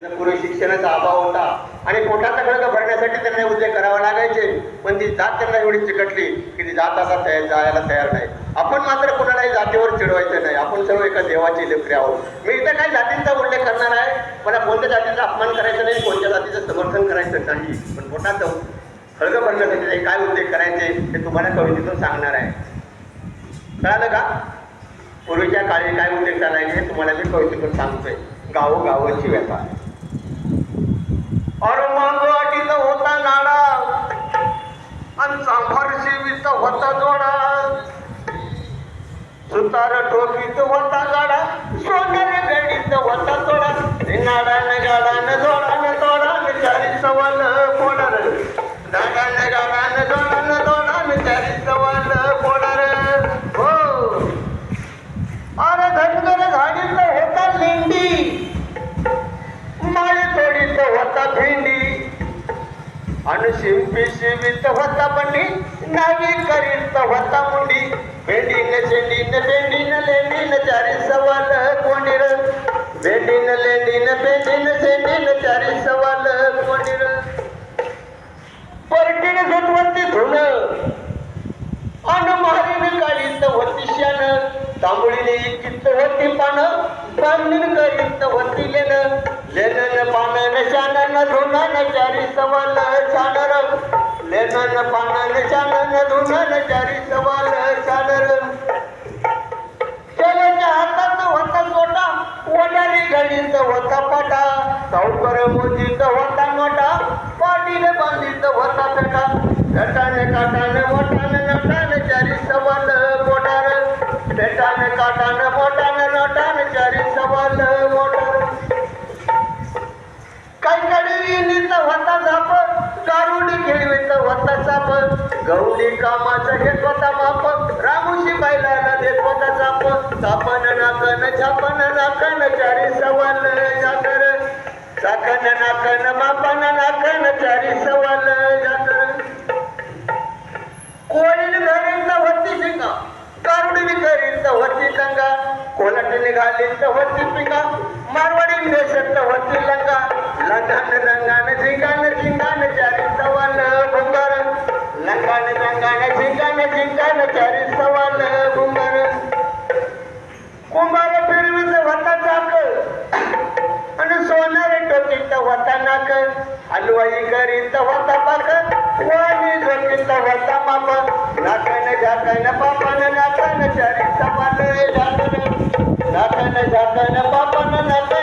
पूर्वी शिक्षणाचा अभाव होता आणि पोटाचा खळगा भरण्यासाठी त्यांना उद्योग करावा लागायचे, पण ती जात त्यांना एवढी चिकटली की ती जात आता जायला तयार नाही. आपण मात्र कोणालाही जातीवर चिडवायचं नाही. आपण सर्व एका देवाची लेकरे आहोत. मी इथं काही जातींचा उल्लेख करणार आहे. मला कोणत्या जातीचा अपमान करायचा नाही, कोणत्या जातीचं समर्थन करायचं नाही, पण पोटाचं खळगं भरण्यासाठी काय उद्योग करायचे हे तुम्हाला कवितेतून सांगणार आहे. कळालं का? पूर्वीच्या काळी काय उद्योग चालायचे तुम्हाला मी कवितेतून सांगतोय. गावोगावची व्यथा. और मागवाटीचा होता नाडा आणि सांभार शिवीत होता जोडा, सुतार टोपीत होता गाडा, सोनार गडीत होता तोडा, नाडान गाडान जोडान तोडान चारी सवाल पोडार, नाडान गाडान जोडान तोडान चारी सवाल पोडार. हो अरे धनगर झाडीत होता लेंडी, माळी तोडीत होता भेंडी, आणि शिंपी शिवीत होता बंडी, नावी करीत होता मुंडी, भेंडीन शेंडीन भेंडीन लेंडीन चारी सवाल कोंडीर, भेंडीन लेंडीन भेंडीन शेंडीन चारी सवाल कोंडीर. परटीन सुतवती धुन अन मारीन काढीत होती शान, तांबुळीने चित्त होती पान, बांधून करीत होती लेन, लेनन पानन शानन धुनन चारी सवाल शानर, लेनन पानन शानन धुनन चारी सवाल शानर. त्याच्या हातात होता सोटा, वडारी घडीत होता पाटा, सावकर मोजीत होता नोटा, पाटील बांधीत होता पेटा, पेटाने काटाने मोठाने नटाने चारी सवाल मोटार, पेटाने काटाने मोठाने नटाने चारी सवाल मोटार. काही कडीत होता झाप, गारुडी खेळवीत होता साप, गौडी कामाचं घेत होता माप, रामुशी बैलाला देत होता चाप, चापन नाकन छापन नाकन चारी सवाल जाकर, चाकन नाकन मापन नाकन चारी सवाल जाकर. कोळीने धरीत होती शिंगा, गारुडीने करीत होती गंगा, कोलाटीने घालीत होती पिंगा, मारवाडी देशत होती लंगा, लंगान रंगान झिंगान झिंगान चारी सवाल भुंगार, लंगान रंगान झिंगान झिंगान चारी सवाल भुंगार. कुंभार फिरवीत होता चाक आणि सोनार टोकीत होता नाक, हलवाई करीत होता पाक, वाणी झोकीत होता माप, नाकन झाकन पापन नाकन चारी सवाल झाकन, नाकन झाकन पापन नाकन